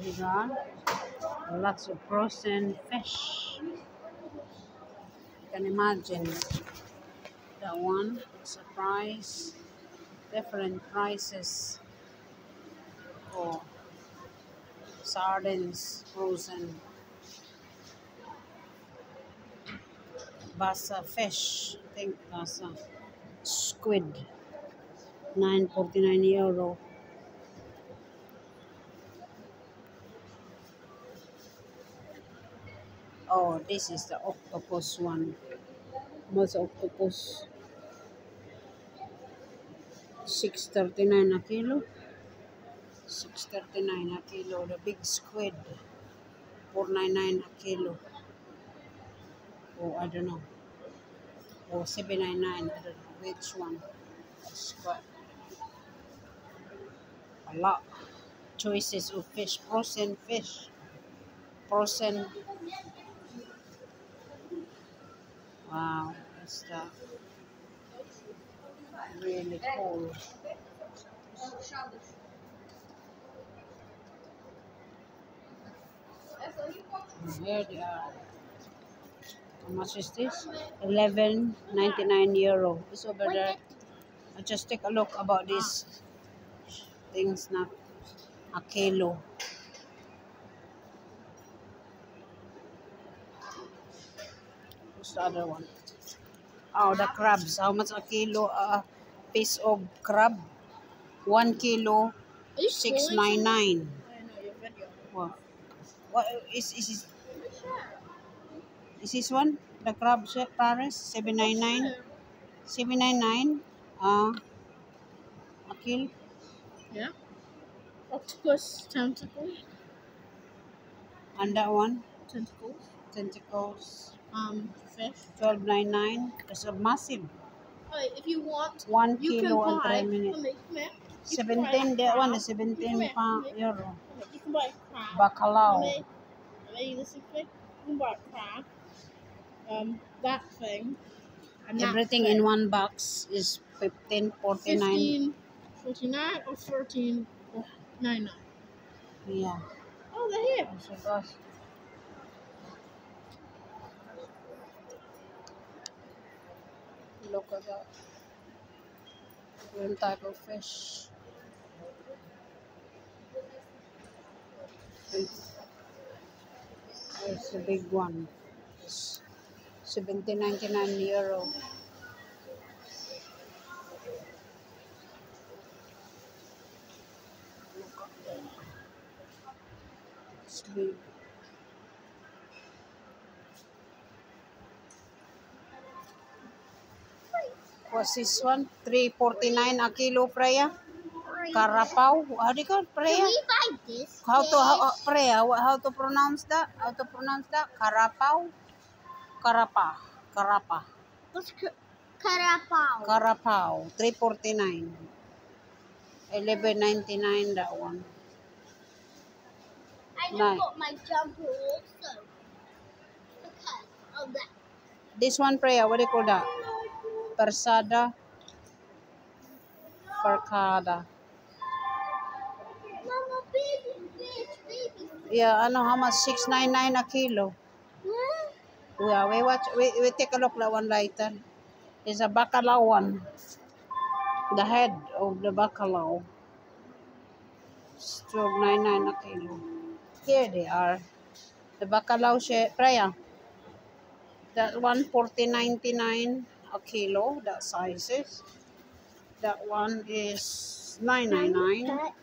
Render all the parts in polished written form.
you got lots of frozen fish. You can imagine that one. It's a price, different prices for sardines, frozen, basa fish. I think basa squid, €9.49. Oh, this is the octopus one. What's octopus? $6.39 a kilo. $6.39 a kilo. The big squid, $4.99 a kilo. Oh, I don't know. Oh, $7.99. I don't know which one. It's quite a lot. Choices of fish. Frozen fish. Frozen. Wow, that's really cool. And here they are. How much is this? €11.99. It's over there. I just take a look about these things now. A kilo. What's the other one? Oh, the crabs. How much a kilo? A piece of crab? 1 kilo, $6.99. What is this one? The crab Paris, $7.99. $7.99. A kilo. Yeah. Octopus tentacles. And that one? Tentacles. Tentacles. Fish. $12.99. That's a massive. If you want, 1 you kilo can and buy. 3 minutes. 17. That one is €17. You can buy crab. Bacalao. Listen to me. You can buy crab. That thing. And everything that thing. in one box is $15.49. $15.49 or $14.99. Yeah. Oh, they're here. So gosh. Look at that. Different type of fish. It's a big one. It's €17.99. Look at that. It's big. What's this one? $3.49 a kilo, Freya. Carapao. How do you call it, Freya? Can we buy this? Freya, how to pronounce that? How to pronounce that? Carapao? Carapa. What's carapao? Carapao. $3.49. $11.99 that one. I just got my jumper also. Because of that. This one, Freya, what do you call that? Persada. Percada. Mama, baby fish. Yeah, I know how much? $6.99 a kilo. Yeah, we take a look at that one later. It's a bacalao one. The head of the bacalao. It's $12.99 a kilo. Here they are. The bacalao Freya. That one $14.99 a kilo. That sizes. That one is $9.99.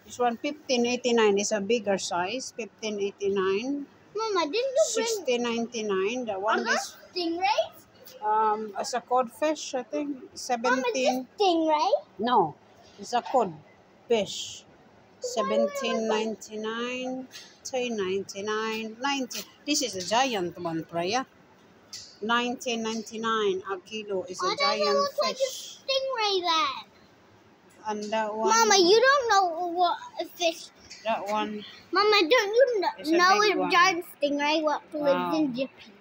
This one $15.89 is a bigger size. $15.89. Mama, didn't you bring $16.99. That one is stingrays? as a codfish, I think. $17. Mama, is this stingray? No, it's a cod fish. $17.99. $10.99. $19. This is a giant one, Freya. $19.99 a kilo is a giant fish. Like a stingray then. And that one. Mama, you don't know what a fish. That one. Mama, don't you know a a giant stingray what lives in Japan?